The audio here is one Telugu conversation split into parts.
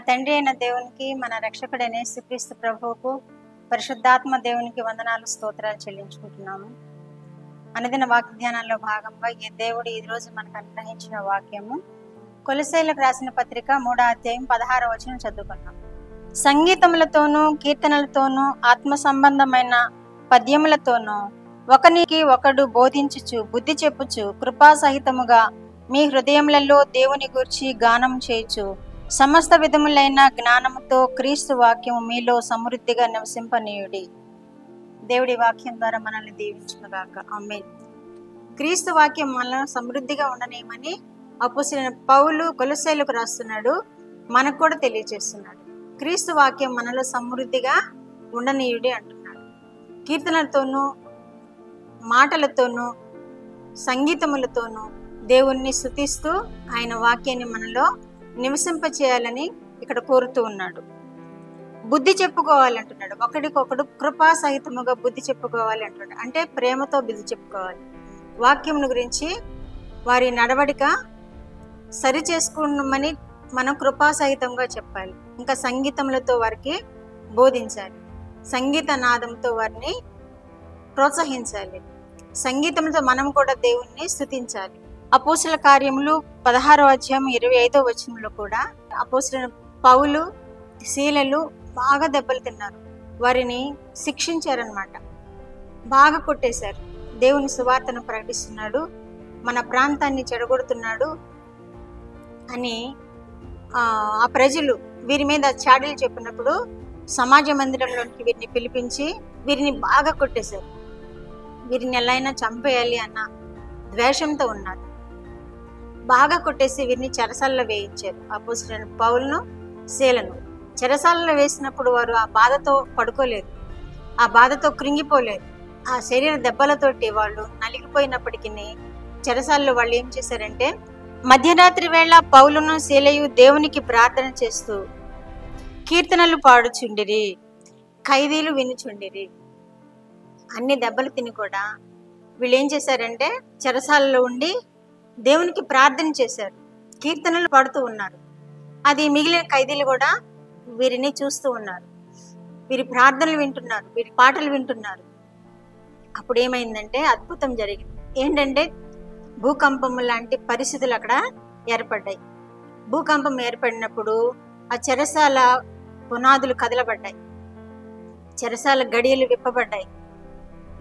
తండ్రి అయిన దేవునికి, మన రక్షకుడైన యేసుక్రీస్తు ప్రభువుకు, పరిశుద్ధాత్మ దేవునికి వందనాలు స్తోత్రాలు చెల్లించుకుంటున్నాము. అనుదిన వాగ్దానాల్లో భాగంగా ఈ దేవుడు ఈ రోజు మనకు అనుగ్రహించిన వాక్యము కొలొస్సీయులకు రాసిన పత్రిక 3వ అధ్యాయం 16వ వచనం చదువుకున్నాం. సంగీతములతోనూ కీర్తనలతోనూ ఆత్మ సంబంధమైన పద్యములతోనూ ఒకనికి ఒకడు బోధించుచు బుద్ధి చెప్పుచు కృపా సహితముగా మీ హృదయములలో దేవుని గూర్చి గానం చేయుచు సమస్త విధములైన జ్ఞానముతో క్రీస్తు వాక్యము మీలో సమృద్ధిగా నివసింపనీయుడి. దేవుడి వాక్యం ద్వారా మనల్ని దీవించునుగాక. ఆమేన్. క్రీస్తు వాక్యం మనలో సమృద్ధిగా ఉండనేమని అపోస్తలుడైన పౌలు కొలొస్సీయులకు రాస్తున్నాడు, మనకు కూడా తెలియజేస్తున్నాడు. క్రీస్తు వాక్యం మనలో సమృద్ధిగా ఉండనీయుడి అంటున్నాడు. కీర్తనలతోనూ మాటలతోనూ సంగీతములతోనూ దేవుణ్ణి స్తుతిస్తూ ఆయన వాక్యాన్ని మనలో నివసింపచేయాలని ఇక్కడ కోరుతూ ఉన్నాడు. బుద్ధి చెప్పుకోవాలంటున్నాడు. ఒకడికొకడు కృపా సహితముగా బుద్ధి చెప్పుకోవాలి అంటున్నాడు. అంటే ప్రేమతో బుద్ధి చెప్పుకోవాలి. వాక్యమును గురించి వారి నడవడిక సరి చేసుకున్నామని మనం కృపా సహితంగా చెప్పాలి. ఇంకా సంగీతములతో వారికి బోధించాలి. సంగీత నాదంతో వారిని ప్రోత్సహించాలి. సంగీతంతో మనం కూడా దేవుణ్ణి స్తుతించాలి. అపోస్తలుల కార్యములు 16వ అధ్యాయం 25వ వచనంలో కూడా అపోస్తలుడైన పౌలు శీలలు బాగా దెబ్బలు తిన్నారు. వారిని శిక్షించారనమాట, బాగా కొట్టేశారు. దేవుని సువార్తను ప్రకటిస్తున్నాడు, మన ప్రాంతాన్ని చెడగొడుతున్నాడు అని ఆ ప్రజలు వీరి మీద చాడీలు చెప్పినప్పుడు సమాజ మందిరంలోనికి వీరిని పిలిపించి వీరిని బాగా కొట్టేశారు. వీరిని ఎలా అయినా చంపేయాలి అన్న ద్వేషంతో ఉన్నారు. బాగా కొట్టేసి వీరిని చెరసాలలో వేయించారు. అపోస్తలుడైన పౌలును శీలను చెరసాలలో వేసినప్పుడు వారు ఆ బాధతో పడుకోలేదు, ఆ బాధతో కృంగిపోలేదు. ఆ శరీర దెబ్బలతోటి వాళ్ళు నలిగిపోయినప్పటికీ చెరసాలలో వాళ్ళు ఏం చేశారంటే మధ్యరాత్రి వేళ పౌలును శీలయు దేవునికి ప్రార్థన చేస్తూ కీర్తనలు పాడుచుండిరి, ఖైదీలు వినుచుండిరి. అన్ని దెబ్బలు తిని కూడా వీళ్ళు ఏం చేశారంటే చెరసాలలో ఉండి దేవునికి ప్రార్థన చేశారు, కీర్తనలు పాడుతూ ఉన్నారు. అది మిగిలిన ఖైదీలు కూడా వీరిని చూస్తూ ఉన్నారు, వీరి ప్రార్థనలు వింటున్నారు, వీరి పాటలు వింటున్నారు. అప్పుడు ఏమైందంటే అద్భుతం జరిగింది. ఏంటంటే భూకంపం లాంటి పరిస్థితులు అక్కడ ఏర్పడ్డాయి. భూకంపం ఏర్పడినప్పుడు ఆ చెరసాల పునాదులు కదలబడ్డాయి, చెరసాల గడియలు విప్పబడ్డాయి,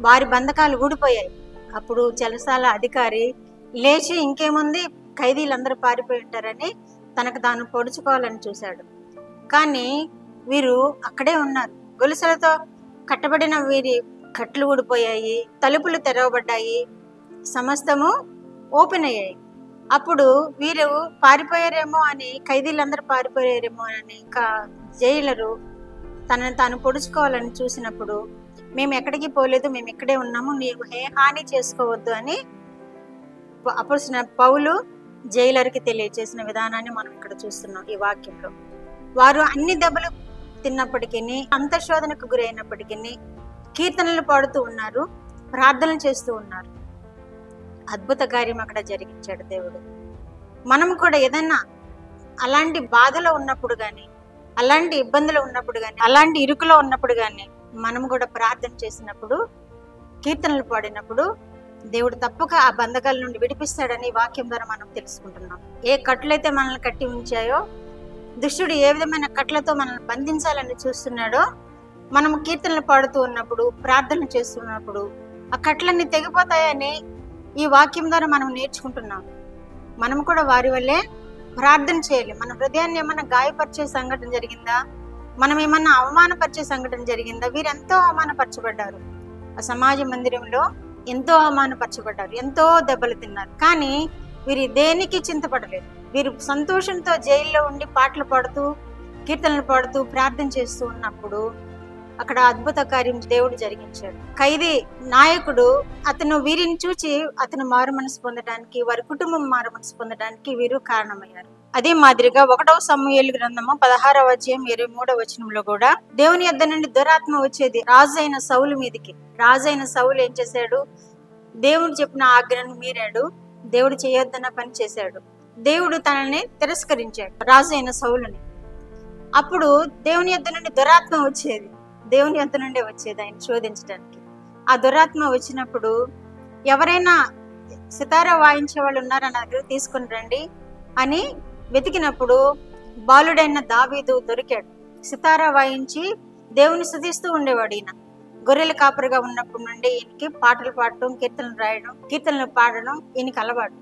వారి బంధకాలు ఊడిపోయాయి. అప్పుడు చెరసాల అధికారి లేచి ఇంకేముంది ఖైదీలందరూ పారిపోయి ఉంటారని తనకు తాను పొడుచుకోవాలని చూశాడు. కానీ వీరు అక్కడే ఉన్నారు. గొలుసులతో కట్టబడిన వీరి కట్లు ఊడిపోయాయి, తలుపులు తెరవబడ్డాయి, సమస్తము ఓపెన్ అయ్యాయి. అప్పుడు వీరు పారిపోయారేమో అని, ఖైదీలందరూ పారిపోయారేమో అని ఇంకా జైలరు తనని తాను పొడుచుకోవాలని చూసినప్పుడు మేము ఎక్కడికి పోలేదు, మేము ఇక్కడే ఉన్నాము, నీకు ఏ హాని చేసుకోవద్దు అని అపోస్తలుడైన పౌలు జైలర్కి తెలియజేసిన విధానాన్ని మనం ఇక్కడ చూస్తున్నాం ఈ వాక్యంలో. వారు అన్ని దెబ్బలు తిన్నప్పటికీ, అంతఃశోధనకు గురైనప్పటికీ కీర్తనలు పాడుతూ ఉన్నారు, ప్రార్థనలు చేస్తూ ఉన్నారు. అద్భుత కార్యం అక్కడ జరిగించాడు దేవుడు. మనం కూడా ఏదన్నా అలాంటి బాధలో ఉన్నప్పుడు కానీ, అలాంటి ఇబ్బందులు ఉన్నప్పుడు కానీ, అలాంటి ఇరుకులో ఉన్నప్పుడు కానీ మనం కూడా ప్రార్థన చేసినప్పుడు, కీర్తనలు పాడినప్పుడు దేవుడు తప్పక ఆ బంధకాల నుండి విడిపిస్తాడని వాక్యం ద్వారా మనం తెలుసుకుంటున్నాం. ఏ కట్లయితే మనల్ని కట్టి ఉంచాయో, దుష్టుడు ఏ విధమైన కట్లతో మనల్ని బంధించాలని చూస్తున్నాడో, మనం కీర్తనలు పాడుతూ ఉన్నప్పుడు, ప్రార్థన చేస్తున్నప్పుడు ఆ కట్లన్నీ తెగిపోతాయని ఈ వాక్యం ద్వారా మనం నేర్చుకుంటున్నాం. మనం కూడా వారి వల్లే ప్రార్థన చేయాలి. మన హృదయాన్ని ఏమన్నా గాయపరిచే సంఘటన జరిగిందా, మనం ఏమన్నా అవమానపరిచే సంఘటన జరిగిందా? వీరెంతో అవమానపరచబడ్డారు, ఆ సమాజ మందిరంలో ఎంతో అవమానపరచబడ్డారు, ఎంతో దెబ్బలు తిన్నారు. కానీ వీరు దేనికి చింతపడలేదు. వీరు సంతోషంతో జైల్లో ఉండి పాటలు పాడుతూ, కీర్తనలు పాడుతూ, ప్రార్థన చేస్తూ ఉన్నప్పుడు అక్కడ అద్భుత కార్యం దేవుడు జరిగించాడు. ఖైదీ నాయకుడు అతను వీరిని చూచి అతను మారు మనసు పొందడానికి, వారి కుటుంబం మారు మనసు పొందడానికి వీరు కారణమయ్యారు. అదే మాదిరిగా 1వ సమూయేలు గ్రంథము 16వ అధ్యాయం 23వ వచనంలో కూడా దేవుని యొద్ద నుండి దురాత్మ వచ్చేది రాజు అయిన సౌలు మీదికి. రాజు అయిన సౌలు ఏం చేశాడు? దేవుడు చెప్పిన ఆజ్ఞను మీరాడు, దేవుడు చేయొద్దన్న పని చేశాడు. దేవుడు తనని తిరస్కరించాడు, రాజు అయిన సౌలుని. అప్పుడు దేవుని యొద్ద నుండి దురాత్మ వచ్చేది, దేవుని యొద్ద నుండే వచ్చేది ఆయన శోధించడానికి. ఆ దురాత్మ వచ్చినప్పుడు ఎవరైనా సితారా వాయించే వాళ్ళు ఉన్నారా నా దగ్గర తీసుకుని రండి అని వెతికినప్పుడు బాలుడైన దావీదు దొరికాడు. సితారా వాయించి దేవుని స్తుతిస్తూ ఉండేవాడు. ఈయన గొర్రెల కాపరిగా ఉన్నప్పటి నుండి ఈయనకి పాటలు పాడటం, కీర్తనలు రాయడం, కీర్తనలు పాడడం ఈయనకి అలవాటు.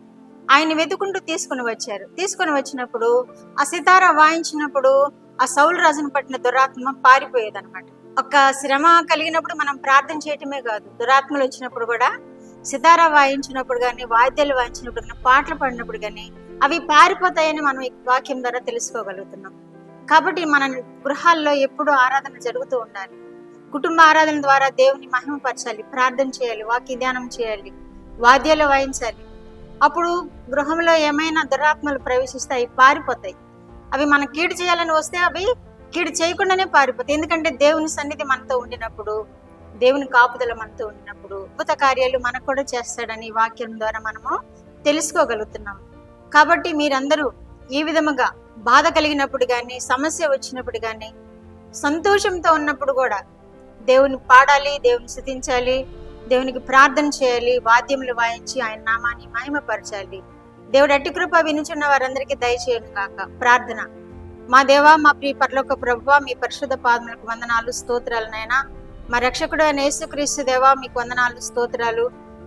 ఆయన వెతుకుంటూ తీసుకుని వచ్చారు. తీసుకుని వచ్చినప్పుడు ఆ సితారా వాయించినప్పుడు ఆ సౌలు రాజును పట్టిన దురాత్మ పారిపోయేది అనమాట. ఒక శ్రమ కలిగినప్పుడు మనం ప్రార్థన చేయటమే కాదు, దురాత్మలు వచ్చినప్పుడు కూడా సితారా వాయించినప్పుడు కానీ, వాయిద్యాలు వాయించినప్పుడు కానీ, పాటలు పాడినప్పుడు కానీ అవి పారిపోతాయని మనం ఈ వాక్యం ద్వారా తెలుసుకోగలుగుతున్నాం. కాబట్టి మన గృహాల్లో ఎప్పుడూ ఆరాధన జరుగుతూ ఉండాలి. కుటుంబ ఆరాధన ద్వారా దేవుని మహిమపరచాలి, ప్రార్థన చేయాలి, వాక్య ధ్యానం చేయాలి, వాద్యాలు వాయించాలి. అప్పుడు గృహంలో ఏమైనా దురాత్మలు ప్రవేశిస్తాయి, పారిపోతాయి. అవి మనం కీడు చేయాలని వస్తే అవి కీడు చేయకుండానే పారిపోతాయి. ఎందుకంటే దేవుని సన్నిధి మనతో ఉండినప్పుడు, దేవుని కాపుదల మనతో ఉండినప్పుడు అద్భుత కార్యాలు మనకు కూడా చేస్తాడని వాక్యం ద్వారా మనము తెలుసుకోగలుగుతున్నాం. కాబట్టి మీరందరూ ఈ విధముగా బాధ కలిగినప్పుడు కానీ, సమస్య వచ్చినప్పుడు కానీ, సంతోషంతో ఉన్నప్పుడు కూడా దేవుని పాడాలి, దేవుని స్తుతించాలి, దేవునికి ప్రార్థన చేయాలి, వాద్యములు వాయించి ఆయన నామాన్ని మహిమపరచాలి. దేవుడు అట్టి కృప వినుచున్న వారందరికీ దయచేయను గాక. ప్రార్థన. మా దేవా, మా ప్రియ పరలోక ప్రభువా, మీ పరిశుద్ధ పాదములకు వందనాలు, స్తోత్రాలు నాయనా. మా రక్షకుడు అయిన యేసుక్రీస్తు దేవా, మీకు వందనాలు, స్తోత్రాలు.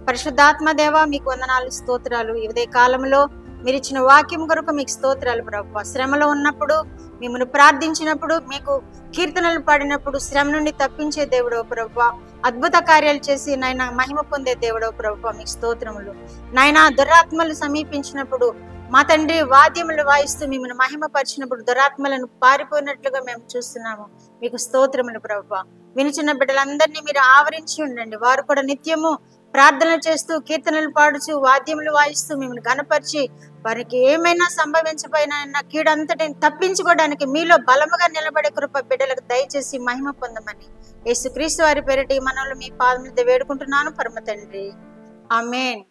పరిశుద్ధాత్మ దేవా, మీకు వందనాలు, స్తోత్రాలు. ఈ ఉదయ కాలంలో మీరు ఇచ్చిన వాక్యం కొరకు మీకు స్తోత్రాలు ప్రభువా. శ్రమలో ఉన్నప్పుడు మిమ్మల్ని ప్రార్థించినప్పుడు, మీకు కీర్తనలు పాడినప్పుడు శ్రమ నుండి తప్పించే దేవుడో ప్రభువా, అద్భుత కార్యాలు చేసి నాయన మహిమ పొందే దేవుడో ప్రభువా, మీకు స్తోత్రములు నాయన. దురాత్మలు సమీపించినప్పుడు మా తండ్రి వాద్యములు వాయిస్తూ మిమ్మల్ని మహిమపరిచినప్పుడు దురాత్మలను పారిపోయినట్లుగా మేము చూస్తున్నాము. మీకు స్తోత్రములు ప్రభువా. వినుచున్న బిడ్డలందరినీ మీరు ఆవరించి ఉండండి. వారు కూడా నిత్యము ప్రార్థనలు చేస్తూ, కీర్తనలు పాడుచు, వాద్యములు వాయిస్తూ మిమ్మల్ని గణపరిచి, వారికి ఏమైనా సంభవించబోయినా కీడంతటిని తప్పించుకోవడానికి మీలో బలముగా నిలబడే కృప బిడ్డలకు దయచేసి మహిమ పొందమని యేసుక్రీస్తు వారి పేరిట ఈ మనవులు మీ పాదముల మీద వేడుకుంటున్నాను పరమ తండ్రి. ఆమేన్.